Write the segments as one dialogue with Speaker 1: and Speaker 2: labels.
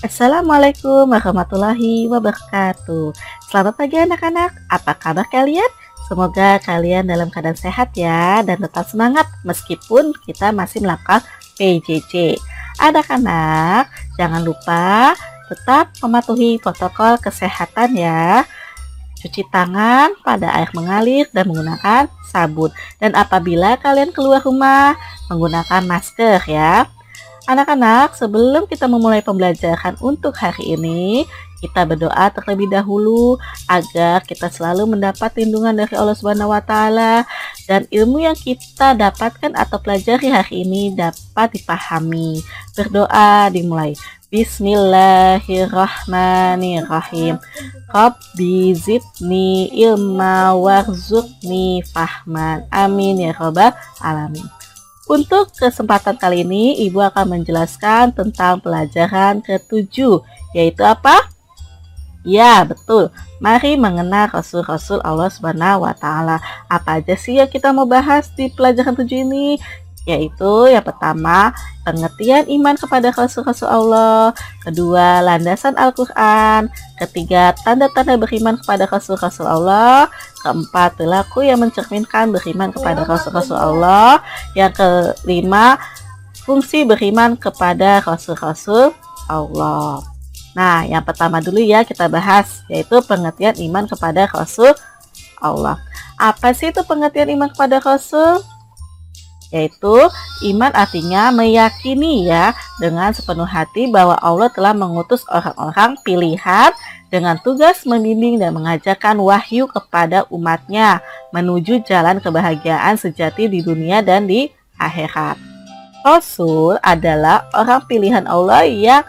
Speaker 1: Assalamualaikum warahmatullahi wabarakatuh. Selamat pagi anak-anak, apa kabar kalian? Semoga kalian dalam keadaan sehat ya dan tetap semangat meskipun kita masih melakukan PJJ. Anak-anak, jangan lupa tetap mematuhi protokol kesehatan ya. Cuci tangan pada air mengalir dan menggunakan sabun. Dan apabila kalian keluar rumah, menggunakan masker ya. Anak-anak, sebelum kita memulai pembelajaran untuk hari ini, kita berdoa terlebih dahulu agar kita selalu mendapat lindungan dari Allah Subhanahu wa taala dan ilmu yang kita dapatkan atau pelajari hari ini dapat dipahami. Berdoa dimulai. Bismillahirrahmanirrahim. Rabbi zidni ilma warzuqni fahman. Amin ya rabbal alamin. Untuk kesempatan kali ini, Ibu akan menjelaskan tentang pelajaran ke-7, yaitu apa? Ya, betul. Mari mengenal Rasul-Rasul Allah Subhanahu wa Ta'ala. Apa aja sih yang kita mau bahas di pelajaran 7 ini? Yaitu yang pertama, pengertian iman kepada Rasul-Rasul Allah. Kedua, landasan Al-Quran. Ketiga, tanda-tanda beriman kepada Rasul-Rasul Allah. Keempat, perilaku yang mencerminkan beriman kepada Rasul-Rasul Allah. Yang kelima, fungsi beriman kepada Rasul-Rasul Allah. Nah, yang pertama dulu ya kita bahas, yaitu pengertian iman kepada Rasul Allah. Apa sih itu pengertian iman kepada Rasul? Yaitu iman artinya meyakini ya dengan sepenuh hati bahwa Allah telah mengutus orang-orang pilihan dengan tugas membimbing dan mengajarkan wahyu kepada umatnya menuju jalan kebahagiaan sejati di dunia dan di akhirat. Rasul adalah orang pilihan Allah yang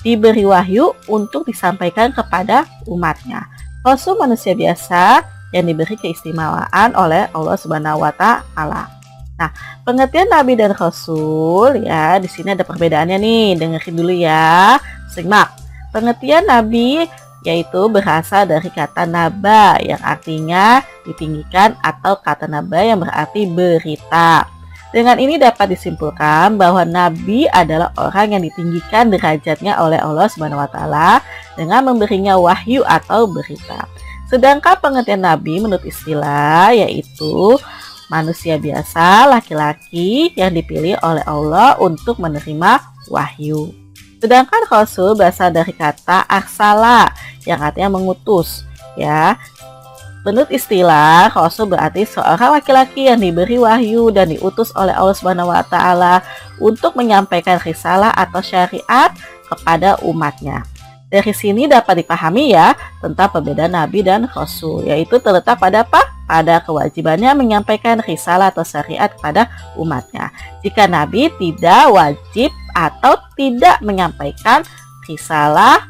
Speaker 1: diberi wahyu untuk disampaikan kepada umatnya. Rasul manusia biasa yang diberi keistimewaan oleh Allah Subhanahu wa Ta'ala. Nah, pengertian Nabi dan Rasul ya, di sini ada perbedaannya nih. Dengerin dulu ya. Simak. Pengertian Nabi yaitu berasal dari kata naba yang artinya ditinggikan atau kata naba yang berarti berita. Dengan ini dapat disimpulkan bahwa Nabi adalah orang yang ditinggikan derajatnya oleh Allah Subhanahu wa Ta'ala dengan memberinya wahyu atau berita. Sedangkan pengertian Nabi menurut istilah yaitu manusia biasa, laki-laki yang dipilih oleh Allah untuk menerima wahyu. Sedangkan Rasul berasal dari kata arsala yang artinya mengutus. Ya, menurut istilah Rasul berarti seorang laki-laki yang diberi wahyu dan diutus oleh Allah Subhanahu wa Ta'ala untuk menyampaikan risalah atau syariat kepada umatnya. Dari sini dapat dipahami ya tentang perbedaan Nabi dan Rasul, yaitu terletak pada apa? Pada kewajibannya menyampaikan risalah atau syariat kepada umatnya. Jika Nabi tidak wajib atau tidak menyampaikan risalah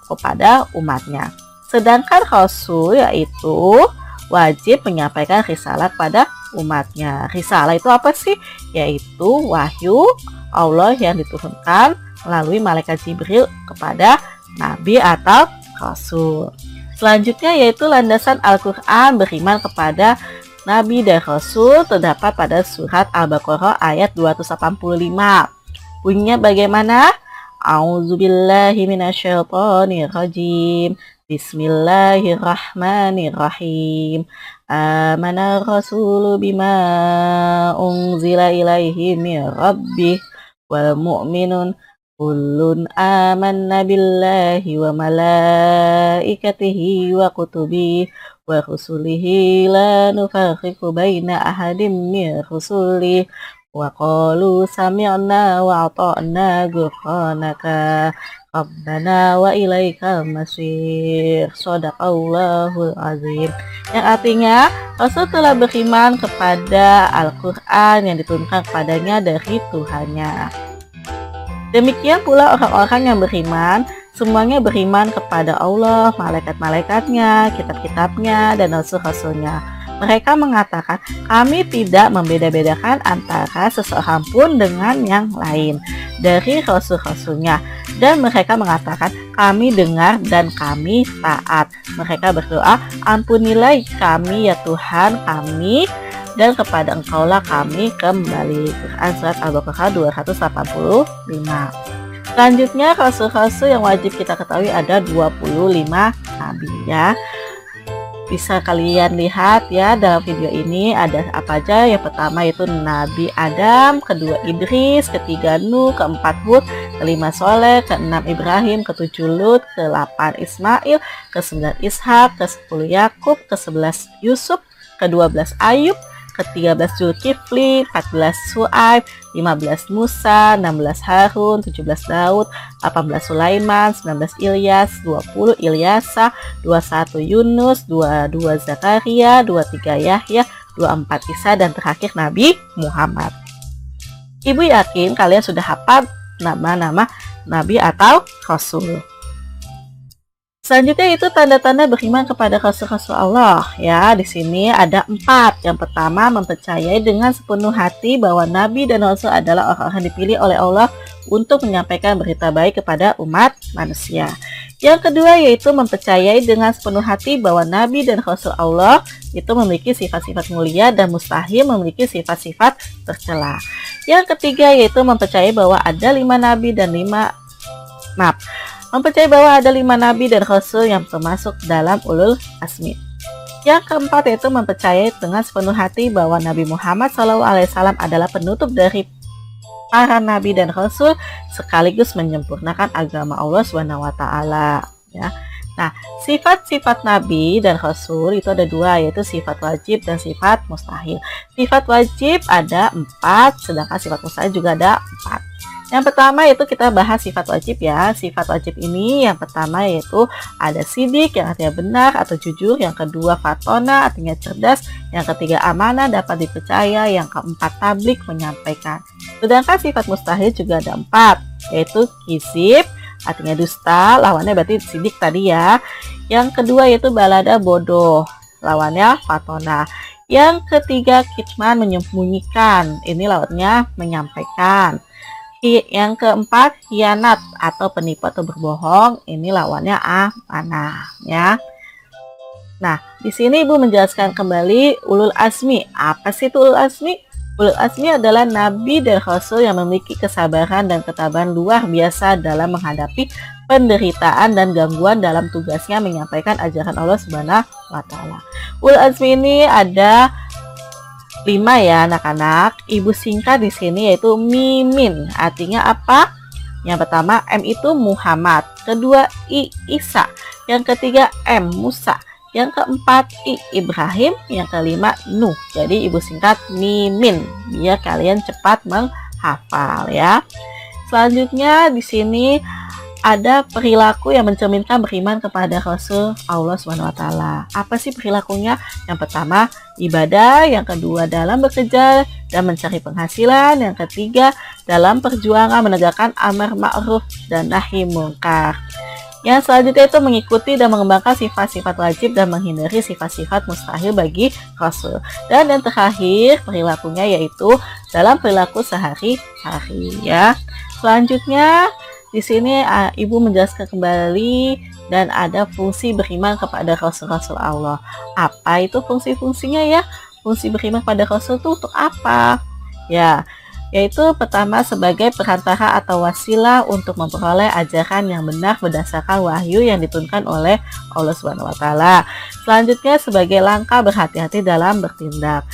Speaker 1: kepada umatnya. Sedangkan Rasul yaitu wajib menyampaikan risalah kepada umatnya. Risalah itu apa sih? Yaitu wahyu Allah yang diturunkan melalui malaikat Jibril kepada Nabi atau Rasul. Selanjutnya yaitu landasan Al-Quran beriman kepada Nabi dan Rasul terdapat pada surat Al-Baqarah ayat 285. Bunyinya bagaimana? A'udzubillahi minasyaitonirrajim. Bismillahirrahmanirrahim. Amana rasulu bima unzila ilaihi min rabbih wal mu'minun kullun amanna billahi wa malaikatihi wa kutubihi wa rusulihi la nufarriqu baina ahadim min rusulihi wa qalu sami'na wa ata'na ghufranaka rabbana wa ilaikal masir. Shadaqallahul azim. Yang artinya Rasul telah beriman kepada Al-Quran yang diturunkan kepadanya dari Tuhannya. Demikian pula orang-orang yang beriman, semuanya beriman kepada Allah, malaikat-malaikatnya, kitab-kitabnya, dan rasul-rasulnya. Mereka mengatakan, kami tidak membeda-bedakan antara seseorang pun dengan yang lain dari rasul-rasulnya. Dan mereka mengatakan, kami dengar dan kami taat. Mereka berdoa, ampunilah kami ya Tuhan kami, dan kepada Engkaulah kami kembali. Quran Surat Al-Baqarah 285. Selanjutnya rasul-rasul yang wajib kita ketahui ada 25 nabi ya. Bisa kalian lihat ya dalam video ini ada apa aja. Yang pertama yaitu Nabi Adam, kedua Idris, ketiga Nuh, keempat Hud, kelima Soleh, keenam Ibrahim, ketujuh Lut, ke-8 Ismail, ke-9 Ishak, ke-10 Yakub, ke-11 Yusuf, ke-12 Ayub, ke-13 Zulkifli, 14 Su'aib, 15 Musa, 16 Harun, 17 Daud, 18 Sulaiman, 19 Ilyas, 20 Ilyasa, 21 Yunus, 22 Zakaria, 23 Yahya, 24 Isa, dan terakhir Nabi Muhammad. Ibu yakin kalian sudah hafal nama-nama Nabi atau Rasul. Selanjutnya itu tanda-tanda beriman kepada Rasul-Rasul Allah ya. Di sini ada 4. Yang pertama, mempercayai dengan sepenuh hati bahwa Nabi dan Rasul adalah orang-orang dipilih oleh Allah untuk menyampaikan berita baik kepada umat manusia. Yang kedua yaitu mempercayai dengan sepenuh hati bahwa Nabi dan Rasul Allah itu memiliki sifat-sifat mulia dan mustahil memiliki sifat-sifat tercela. Yang ketiga yaitu mempercayai bahwa ada 5 nabi dan 5 mempercayai bahwa ada 5 nabi dan rasul yang termasuk dalam ulul azmi. Yang keempat yaitu mempercayai dengan sepenuh hati bahwa Nabi Muhammad SAW adalah penutup dari para nabi dan rasul sekaligus menyempurnakan agama Allah SWT ya. Nah, sifat-sifat nabi dan rasul itu ada 2 yaitu sifat wajib dan sifat mustahil. Sifat wajib ada 4, sedangkan sifat mustahil juga ada 4. Yang pertama yaitu kita bahas sifat wajib ya. Sifat wajib ini yang pertama yaitu ada sidik yang artinya benar atau jujur, yang kedua fatona artinya cerdas, yang ketiga amanah dapat dipercaya, yang keempat tablik menyampaikan. Sedangkan sifat mustahil juga ada 4 yaitu kisib artinya dusta, lawannya berarti sidik tadi ya. Yang kedua yaitu balada bodoh, lawannya fatona. Yang ketiga kitman menyembunyikan, ini lawannya menyampaikan. Yang keempat khianat atau penipu atau berbohong, ini lawannya amanah ya. Nah, di sini Ibu menjelaskan kembali ulul azmi. Apa sih itu ulul azmi? Ulul azmi adalah nabi dan rasul yang memiliki kesabaran dan ketabahan luar biasa dalam menghadapi penderitaan dan gangguan dalam tugasnya menyampaikan ajaran Allah Subhanahu wa taala. Ulul azmi ini ada 5 ya anak-anak. Ibu singkat di sini yaitu Mimin. Artinya apa? Yang pertama M itu Muhammad, kedua I Isa, yang ketiga M Musa, yang keempat I Ibrahim, yang kelima Nuh. Jadi ibu singkat Mimin biar kalian cepat menghafal ya. Selanjutnya di sini ada perilaku yang mencerminkan beriman kepada Rasul Allah SWT. Apa sih perilakunya? Yang pertama, ibadah. Yang kedua, dalam bekerja dan mencari penghasilan. Yang ketiga, dalam perjuangan menegakkan amar ma'ruf dan nahi mungkar. Yang selanjutnya itu mengikuti dan mengembangkan sifat-sifat wajib dan menghindari sifat-sifat mustahil bagi Rasul. Dan yang terakhir, perilakunya yaitu dalam perilaku sehari-hari ya. Selanjutnya, di sini Ibu menjelaskan kembali dan ada fungsi beriman kepada Rasul-Rasul Allah. Apa itu fungsi-fungsinya ya? Fungsi beriman kepada Rasul itu untuk apa? Ya, yaitu pertama sebagai perantara atau wasilah untuk memperoleh ajaran yang benar berdasarkan wahyu yang diturunkan oleh Allah Subhanahu wa taala. Selanjutnya sebagai langkah berhati-hati dalam bertindak.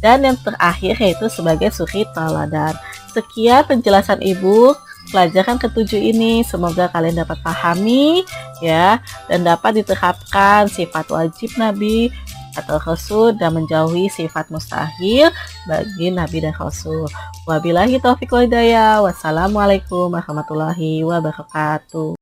Speaker 1: Dan yang terakhir yaitu sebagai suri tauladan. Sekian penjelasan Ibu pelajaran ke-7 ini, semoga kalian dapat pahami ya dan dapat diterapkan sifat wajib Nabi atau Rasul dan menjauhi sifat mustahil bagi Nabi dan Rasul. Wabillahi taufiq wal hidayah. Wassalamualaikum warahmatullahi wabarakatuh.